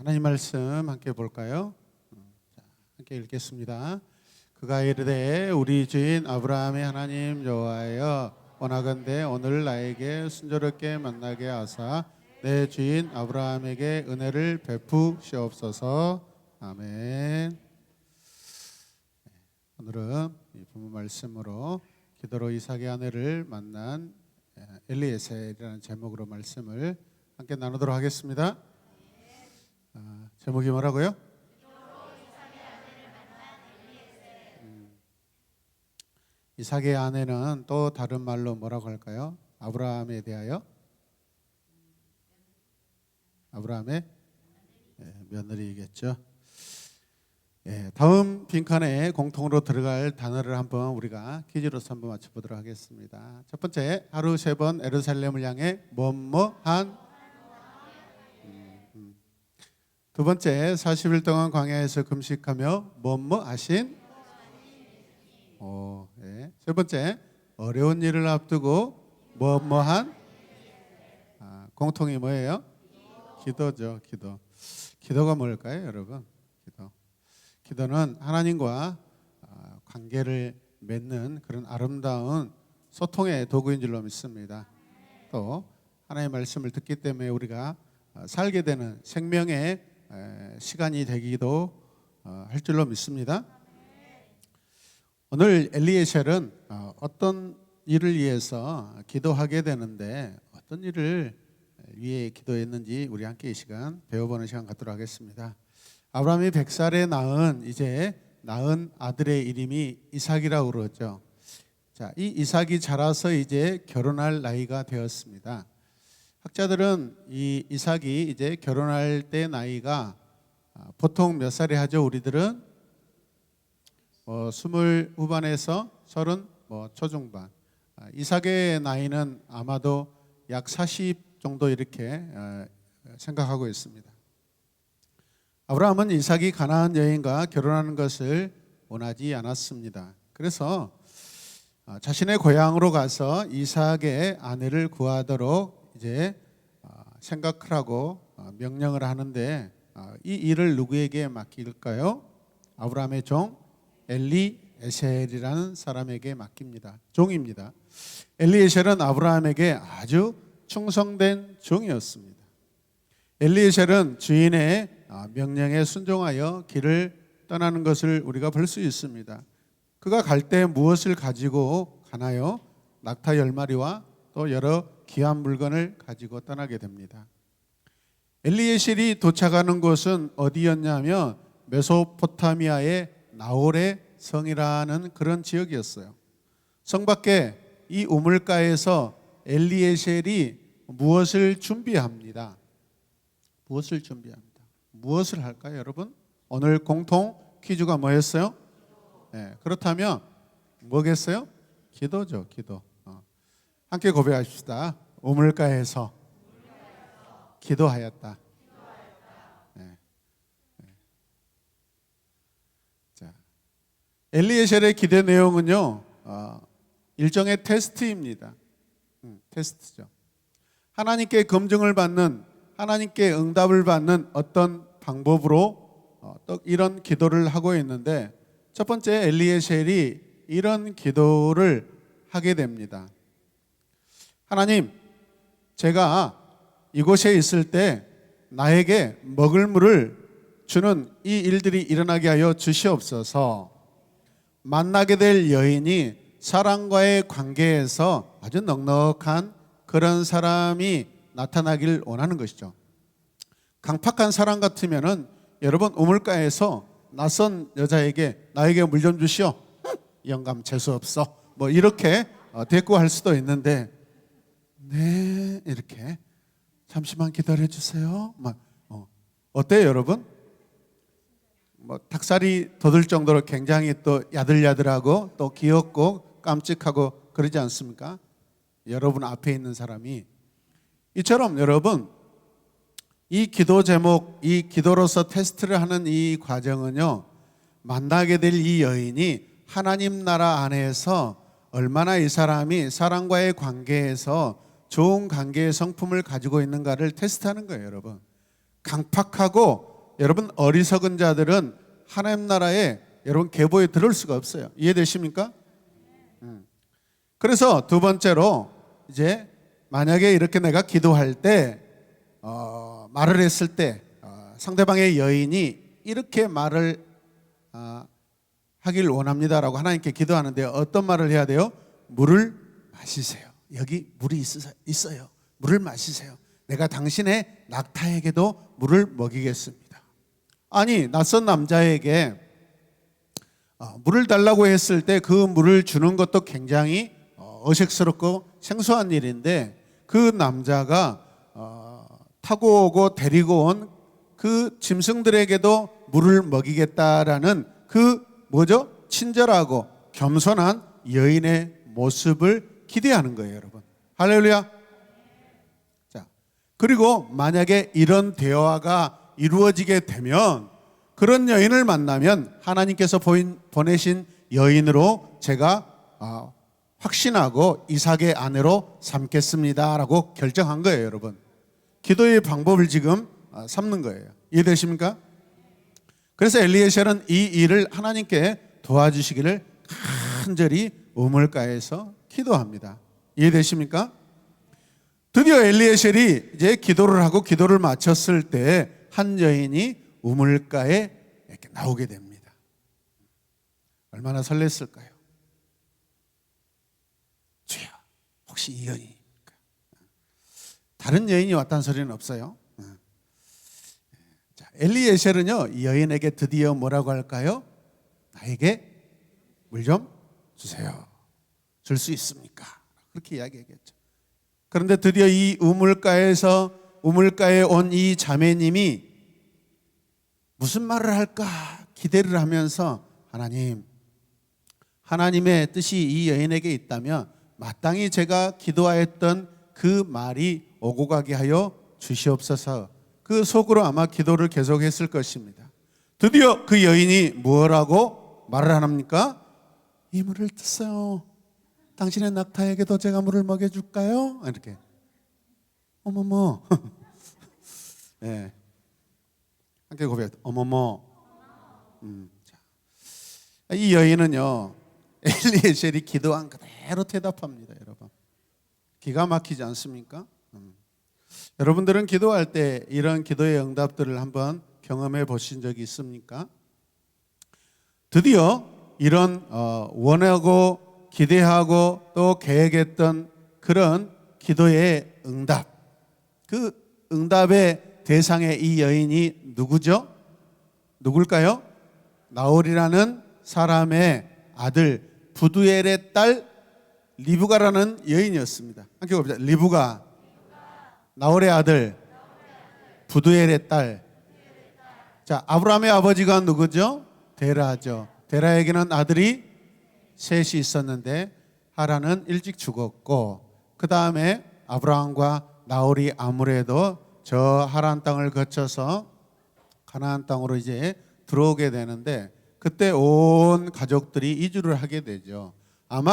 하나님 말씀 함께 볼까요? 자, 함께 읽겠습니다. 그가 이르되 우리 주인 아브라함의 하나님 여호와여 원하건대 오늘 나에게 순조롭게 만나게 하사 내 주인 아브라함에게 은혜를 베푸시옵소서. 아멘. 오늘은 이 본문 말씀으로 기도로 이삭의 아내를 만난 엘리에셀이라는 제목으로 말씀을 함께 나누도록 하겠습니다. 제목이 뭐라고요? 이삭의 아내는 또 다른 말로 뭐라고 할까요? 아브라함에 대하여 아브라함의 며느리이겠죠. 다음 빈칸에 공통으로 들어갈 단어를 한번 우리가 퀴즈로서 한번 맞춰보도록 하겠습니다. 첫 번째, 하루 3번 예루살렘을 향해 뭐뭐한. 두 번째, 40일 동안 광야에서 금식하며 뭐뭐 하신. 세 번째, 어려운 일을 앞두고 뭐뭐한. 공통이 뭐예요? 기도죠. 기도가 뭘까요, 여러분? 기도는 하나님과 관계를 맺는 그런 아름다운 소통의 도구인 줄로 믿습니다. 또 하나님의 말씀을 듣기 때문에 우리가 살게 되는 생명의 시간이 되기도 할 줄로 믿습니다. 오늘 엘리에셀은 어떤 일을 위해서 기도하게 되는데 어떤 일을 위해 기도했는지 우리 함께 이 시간 배워보는 시간 갖도록 하겠습니다. 아브라함이 100살에 낳은 아들의 이름이 이삭이라고 그러죠. 자, 이 이삭이 자라서 이제 결혼할 나이가 되었습니다. 학자들은 이 이삭이 이제 결혼할 때 나이가 보통 몇 살에 하죠? 우리들은 20 후반에서 30 초중반. 이삭의 나이는 아마도 약 40 정도 이렇게 생각하고 있습니다. 아브라함은 이삭이 가나안 여인과 결혼하는 것을 원하지 않았습니다. 그래서 자신의 고향으로 가서 이삭의 아내를 구하도록 이제 생각을 하고 명령을 하는데 이 일을 누구에게 맡길까요? 아브라함의 종 엘리에셀이라는 사람에게 맡깁니다. 종입니다. 엘리에셀은 아브라함에게 아주 충성된 종이었습니다. 엘리에셀은 주인의 명령에 순종하여 길을 떠나는 것을 우리가 볼 수 있습니다. 그가 갈 때 무엇을 가지고 가나요? 낙타 10마리와 또 여러 귀한 물건을 가지고 떠나게 됩니다. 엘리에셀이 도착하는 곳은 어디였냐면 메소포타미아의 나홀의 성이라는 그런 지역이었어요. 성 밖에 이 우물가에서 엘리에셀이 무엇을 준비합니다. 무엇을 할까요, 여러분? 오늘 공통 퀴즈가 뭐였어요? 그렇다면 뭐겠어요? 기도죠, 기도. 함께 고백합시다. 우물가에서 기도하였다. 자, 엘리에셀의 기도 내용은요, 일종의 테스트입니다. 테스트죠. 하나님께 검증을 받는, 하나님께 응답을 받는 어떤 방법으로 또 이런 기도를 하고 있는데, 첫 번째 엘리에셀이 이런 기도를 하게 됩니다. 하나님, 제가 이곳에 있을 때 나에게 먹을 물을 주는 이 일들이 일어나게 하여 주시옵소서. 만나게 될 여인이 사랑과의 관계에서 아주 넉넉한 그런 사람이 나타나길 원하는 것이죠. 강팍한 사람 같으면은 여러분 우물가에서 낯선 여자에게 나에게 물 좀 주시오. 영감 재수 없어. 이렇게 대꾸할 수도 있는데, 네 이렇게 잠시만 기다려 주세요. 어때요, 여러분? 닭살이 돋을 정도로 굉장히 또 야들야들하고 또 귀엽고 깜찍하고 그러지 않습니까? 여러분 앞에 있는 사람이. 이처럼 여러분, 이 기도 제목, 이 기도로서 테스트를 하는 이 과정은요, 만나게 될 이 여인이 하나님 나라 안에서 얼마나 이 사람이 사랑과의 관계에서 좋은 관계의 성품을 가지고 있는가를 테스트하는 거예요, 여러분. 강팍하고 여러분 어리석은 자들은 하나님 나라에 여러분 계보에 들을 수가 없어요. 이해되십니까? 그래서 두 번째로 이제 만약에 이렇게 내가 기도할 때 말을 했을 때 상대방의 여인이 이렇게 말을 하길 원합니다라고 하나님께 기도하는데 어떤 말을 해야 돼요? 물을 마시세요. 여기 물이 있어요. 물을 마시세요. 내가 당신의 낙타에게도 물을 먹이겠습니다. 아니 낯선 남자에게 물을 달라고 했을 때 그 물을 주는 것도 굉장히 어색스럽고 생소한 일인데 그 남자가 타고 오고 데리고 온 그 짐승들에게도 물을 먹이겠다라는 그 뭐죠? 친절하고 겸손한 여인의 모습을 기대하는 거예요, 여러분. 할렐루야. 자, 그리고 만약에 이런 대화가 이루어지게 되면 그런 여인을 만나면 하나님께서 보내신 여인으로 제가 확신하고 이삭의 아내로 삼겠습니다라고 결정한 거예요, 여러분. 기도의 방법을 지금 삼는 거예요. 이해되십니까? 그래서 엘리에셀은 이 일을 하나님께 도와주시기를 간절히 우물가에서 기도합니다. 이해되십니까? 드디어 엘리에셀이 이제 기도를 하고 기도를 마쳤을 때 한 여인이 우물가에 이렇게 나오게 됩니다. 얼마나 설렜을까요? 주여, 혹시 이 여인입니까? 다른 여인이 왔다는 소리는 없어요. 자, 엘리에셀은요, 이 여인에게 드디어 뭐라고 할까요? 나에게 물 좀 주세요. 줄 수 있습니까? 그렇게 이야기하겠죠. 그런데 드디어 이 우물가에 온 이 자매님이 무슨 말을 할까 기대를 하면서 하나님의 뜻이 이 여인에게 있다면 마땅히 제가 기도하였던 그 말이 오고 가게 하여 주시옵소서. 그 속으로 아마 기도를 계속했을 것입니다. 드디어 그 여인이 뭐라고 말을 합니까? 이 물을 뜯어요. 당신의 낙타에게도 제가 물을 먹여줄까요? 이렇게. 어머머. 네. 함께 고백. 어머머. 이 여인은요, 엘리에셀이 기도한 그대로 대답합니다, 여러분. 기가 막히지 않습니까? 여러분들은 기도할 때 이런 기도의 응답들을 한번 경험해 보신 적이 있습니까? 드디어 이런 원하고 기대하고 또 계획했던 그런 기도의 응답, 그 응답의 대상의 이 여인이 누구죠? 누굴까요? 나홀이라는 사람의 아들 부두엘의 딸 리브가라는 여인이었습니다. 함께 봅시다. 리브가, 나홀의 아들 부두엘의 딸. 자, 아브라함의 아버지가 누구죠? 데라죠. 데라에게는 아들이 셋이 있었는데 하란은 일찍 죽었고, 그 다음에 아브라함과 나홀이 아무래도 저 하란 땅을 거쳐서 가나안 땅으로 이제 들어오게 되는데, 그때 온 가족들이 이주를 하게 되죠.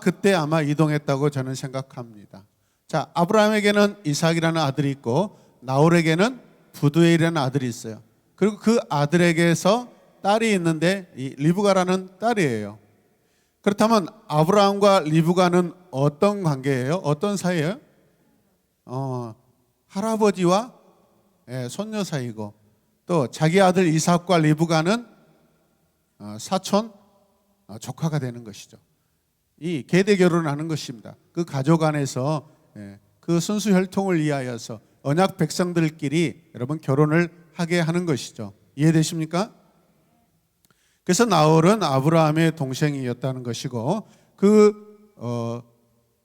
그때 이동했다고 저는 생각합니다. 자, 아브라함에게는 이삭이라는 아들이 있고 나홀에게는 부두엘이라는 아들이 있어요. 그리고 그 아들에게서 딸이 있는데 이 리브가라는 딸이에요. 그렇다면 아브라함과 리브가는 어떤 관계예요? 어떤 사이예요? 할아버지와 손녀 사이고, 또 자기 아들 이삭과 리브가는 사촌 조카가 되는 것이죠. 이 계대 결혼을 하는 것입니다. 그 가족 안에서 그 순수 혈통을 위하여서 언약 백성들끼리 여러분 결혼을 하게 하는 것이죠. 이해되십니까? 그래서 나홀은 아브라함의 동생이었다는 것이고, 그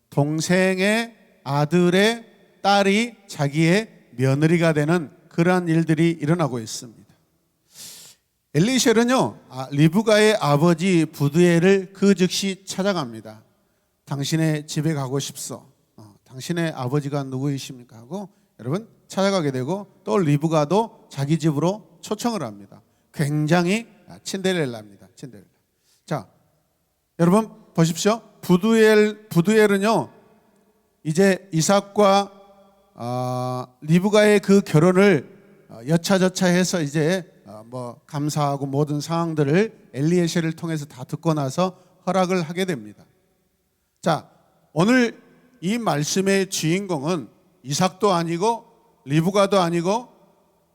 동생의 아들의 딸이 자기의 며느리가 되는 그러한 일들이 일어나고 있습니다. 엘리에셀은요, 리브가의 아버지 부두엘을 그 즉시 찾아갑니다. 당신의 집에 가고 싶소. 당신의 아버지가 누구이십니까? 하고 여러분 찾아가게 되고, 또 리브가도 자기 집으로 초청을 합니다. 굉장히 친데렐라입니다. 친데렐라. 자, 여러분 보십시오. 부두엘은요, 이제 이삭과 리브가의 그 결혼을 여차저차해서 이제 감사하고 모든 상황들을 엘리에셀을 통해서 다 듣고 나서 허락을 하게 됩니다. 자, 오늘 이 말씀의 주인공은 이삭도 아니고 리브가도 아니고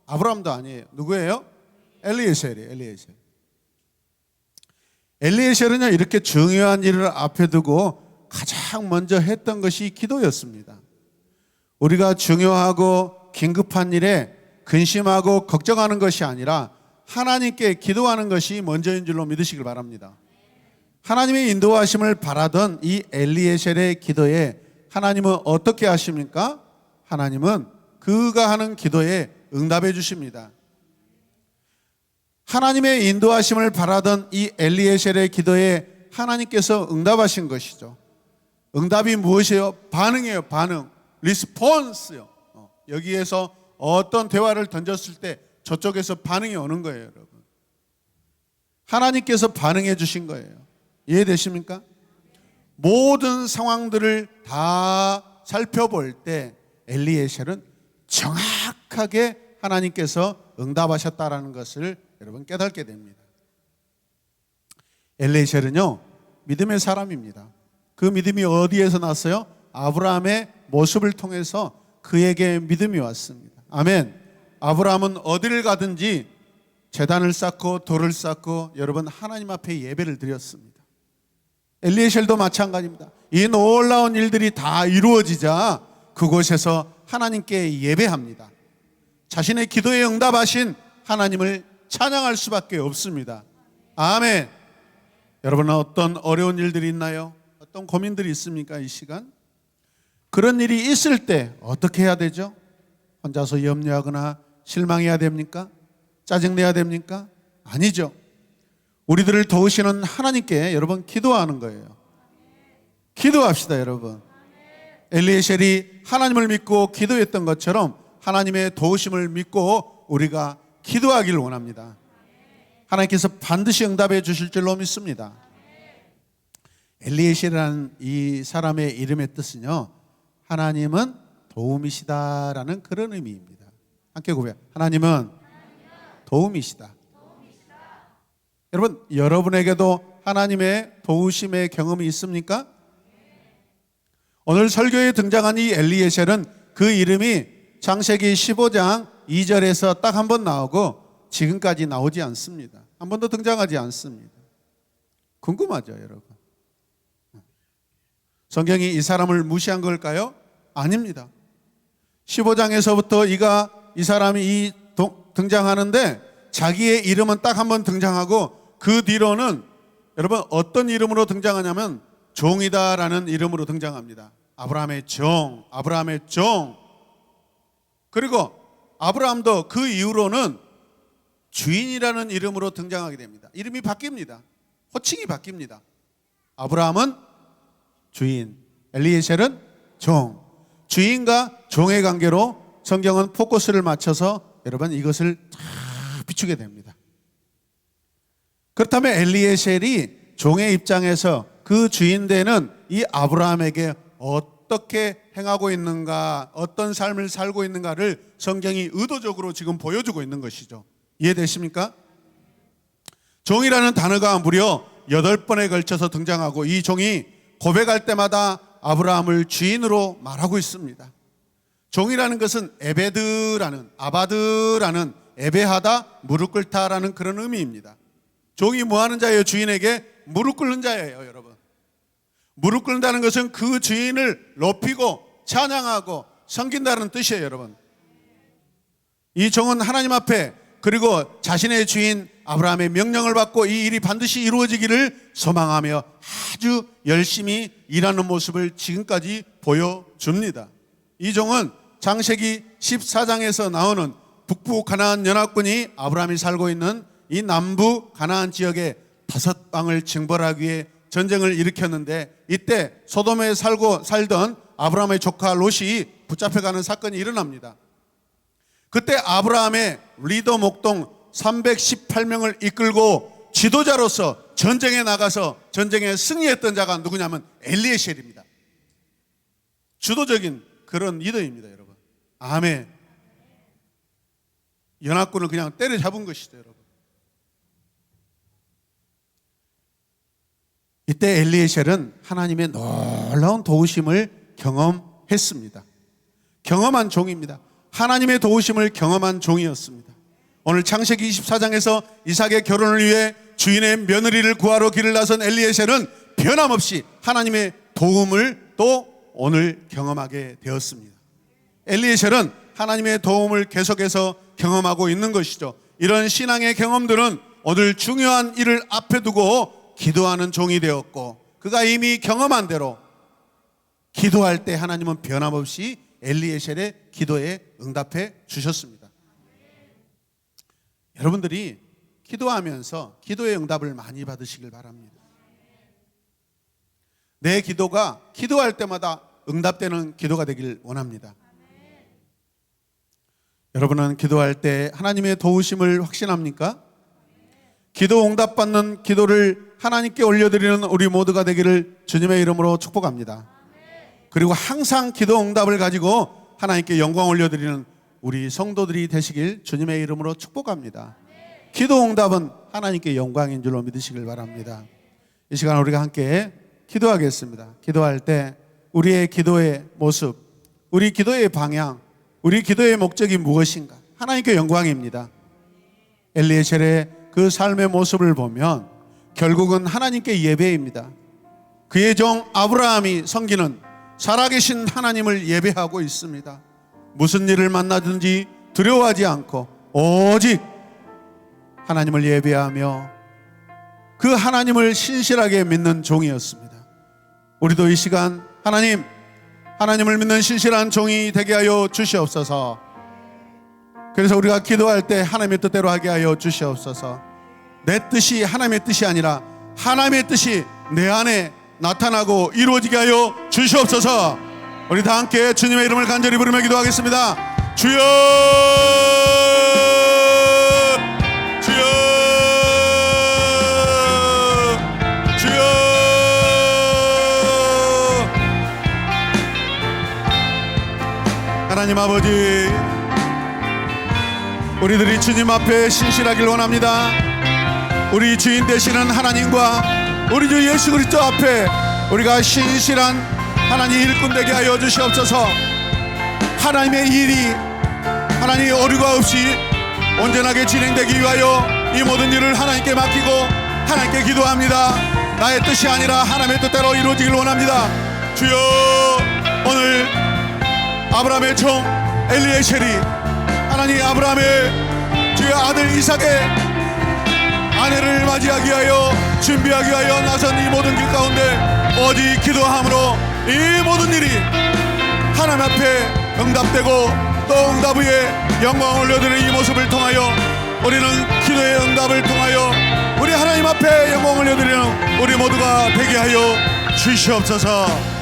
아브라함도 아니에요. 누구예요? 엘리에셀이에요. 엘리에셀은요, 이렇게 중요한 일을 앞에 두고 가장 먼저 했던 것이 기도였습니다. 우리가 중요하고 긴급한 일에 근심하고 걱정하는 것이 아니라 하나님께 기도하는 것이 먼저인 줄로 믿으시길 바랍니다. 하나님의 인도하심을 바라던 이 엘리에셀의 기도에 하나님은 어떻게 하십니까? 하나님은 그가 하는 기도에 응답해 주십니다. 하나님의 인도하심을 바라던 이 엘리에셀의 기도에 하나님께서 응답하신 것이죠. 응답이 무엇이에요? 반응이에요. 반응. 리스폰스요. 여기에서 어떤 대화를 던졌을 때 저쪽에서 반응이 오는 거예요, 여러분. 하나님께서 반응해 주신 거예요. 이해되십니까? 모든 상황들을 다 살펴볼 때 엘리에셀은 정확하게 하나님께서 응답하셨다라는 것을 여러분 깨닫게 됩니다. 엘리에셀은요, 믿음의 사람입니다. 그 믿음이 어디에서 났어요? 아브라함의 모습을 통해서 그에게 믿음이 왔습니다. 아멘. 아브라함은 어디를 가든지 제단을 쌓고 돌을 쌓고 여러분 하나님 앞에 예배를 드렸습니다. 엘리에셀도 마찬가지입니다. 이 놀라운 일들이 다 이루어지자 그곳에서 하나님께 예배합니다. 자신의 기도에 응답하신 하나님을 찬양할 수밖에 없습니다. 아멘. 여러분은 어떤 어려운 일들이 있나요? 어떤 고민들이 있습니까? 이 시간 그런 일이 있을 때 어떻게 해야 되죠? 혼자서 염려하거나 실망해야 됩니까? 짜증내야 됩니까? 아니죠. 우리들을 도우시는 하나님께 여러분 기도하는 거예요. 기도합시다, 여러분. 엘리에셀이 하나님을 믿고 기도했던 것처럼 하나님의 도우심을 믿고 우리가 기도하기를 원합니다. 하나님께서 반드시 응답해 주실 줄로 믿습니다. 엘리에셀이라는 이 사람의 이름의 뜻은요, 하나님은 도움이시다라는 그런 의미입니다. 함께 고백. 하나님은 도움이시다. 여러분, 여러분에게도 하나님의 도우심의 경험이 있습니까? 오늘 설교에 등장한 이 엘리에셀은 그 이름이 창세기 15장 2절에서 딱 한 번 나오고 지금까지 나오지 않습니다. 한 번도 등장하지 않습니다. 궁금하죠, 여러분? 성경이 이 사람을 무시한 걸까요? 아닙니다. 15장에서부터 이 사람이 등장하는데 자기의 이름은 딱 한 번 등장하고 그 뒤로는 여러분 어떤 이름으로 등장하냐면 종이다라는 이름으로 등장합니다. 아브라함의 종, 아브라함의 종. 그리고 아브라함도 그 이후로는 주인이라는 이름으로 등장하게 됩니다. 이름이 바뀝니다. 호칭이 바뀝니다. 아브라함은 주인, 엘리에셀은 종. 주인과 종의 관계로 성경은 포커스를 맞춰서 여러분 이것을 다 비추게 됩니다. 그렇다면 엘리에셀이 종의 입장에서 그 주인 되는 이 아브라함에게 어떻게 행하고 있는가, 어떤 삶을 살고 있는가를 성경이 의도적으로 지금 보여주고 있는 것이죠. 이해되십니까? 종이라는 단어가 무려 8번에 걸쳐서 등장하고 이 종이 고백할 때마다 아브라함을 주인으로 말하고 있습니다. 종이라는 것은 에베드라는, 아바드라는, 예배하다, 무릎 꿇다라는 그런 의미입니다. 종이 뭐 하는 자예요? 주인에게 무릎 꿇는 자예요, 여러분. 무릎 꿇는다는 것은 그 주인을 높이고 찬양하고 섬긴다는 뜻이에요, 여러분. 이 종은 하나님 앞에 그리고 자신의 주인 아브라함의 명령을 받고 이 일이 반드시 이루어지기를 소망하며 아주 열심히 일하는 모습을 지금까지 보여줍니다. 이 종은 창세기 14장에서 나오는 북부 가나안 연합군이 아브라함이 살고 있는 이 남부 가나안 지역의 5방을 징벌하기 위해 전쟁을 일으켰는데 이때 소돔에 살던 아브라함의 조카 롯이 붙잡혀가는 사건이 일어납니다. 그때 아브라함의 리더 목동 318명을 이끌고 지도자로서 전쟁에 나가서 전쟁에 승리했던 자가 누구냐면 엘리에셀입니다. 주도적인 그런 리더입니다, 여러분. 아멘. 연합군을 그냥 때려잡은 것이죠, 여러분. 이때 엘리에셀은 하나님의 놀라운 도우심을 경험했습니다. 경험한 종입니다. 하나님의 도우심을 경험한 종이었습니다. 오늘 창세기 24장에서 이삭의 결혼을 위해 주인의 며느리를 구하러 길을 나선 엘리에셀은 변함없이 하나님의 도움을 또 오늘 경험하게 되었습니다. 엘리에셀은 하나님의 도움을 계속해서 경험하고 있는 것이죠. 이런 신앙의 경험들은 오늘 중요한 일을 앞에 두고 기도하는 종이 되었고, 그가 이미 경험한 대로 기도할 때 하나님은 변함없이 엘리에셀의 기도에 응답해 주셨습니다. 여러분들이 기도하면서 기도의 응답을 많이 받으시길 바랍니다. 내 기도가 기도할 때마다 응답되는 기도가 되길 원합니다. 여러분은 기도할 때 하나님의 도우심을 확신합니까? 기도 응답받는 기도를 하나님께 올려드리는 우리 모두가 되기를 주님의 이름으로 축복합니다. 그리고 항상 기도 응답을 가지고 하나님께 영광 올려드리는 우리 성도들이 되시길 주님의 이름으로 축복합니다. 기도 응답은 하나님께 영광인 줄로 믿으시길 바랍니다. 이 시간 우리가 함께 기도하겠습니다. 기도할 때 우리의 기도의 모습, 우리 기도의 방향, 우리 기도의 목적이 무엇인가? 하나님께 영광입니다. 엘리에셀의 그 삶의 모습을 보면 결국은 하나님께 예배입니다. 그의 종 아브라함이 섬기는 살아계신 하나님을 예배하고 있습니다. 무슨 일을 만나든지 두려워하지 않고 오직 하나님을 예배하며 그 하나님을 신실하게 믿는 종이었습니다. 우리도 이 시간 하나님을 믿는 신실한 종이 되게 하여 주시옵소서. 그래서 우리가 기도할 때 하나님의 뜻대로 하게 하여 주시옵소서. 내 뜻이 하나님의 뜻이 아니라 하나님의 뜻이 내 안에 나타나고 이루어지게 하여 주시옵소서. 우리 다 함께 주님의 이름을 간절히 부르며 기도하겠습니다. 주여, 주여, 주여. 하나님 아버지, 우리들이 주님 앞에 신실하길 원합니다. 우리 주인 되시는 하나님과 우리 주 예수 그리스도 앞에 우리가 신실한 하나님 일꾼 되게 하여 주시옵소서. 하나님의 일이 하나님 오류가 없이 온전하게 진행되기 위하여 이 모든 일을 하나님께 맡기고 하나님께 기도합니다. 나의 뜻이 아니라 하나님의 뜻대로 이루어지길 원합니다. 주여, 오늘 아브라함의 종 엘리에셀이 하나님 아브라함의 주의 아들 이삭의 아내를 맞이하기 위하여 준비하기 위하여 나선 이 모든 길 가운데 오직 기도함으로 이 모든 일이 하나님 앞에 응답되고 또 응답 위에 영광을 올려드리는 이 모습을 통하여 우리는 기도의 응답을 통하여 우리 하나님 앞에 영광을 올려드리는 우리 모두가 되게 하여 주시옵소서.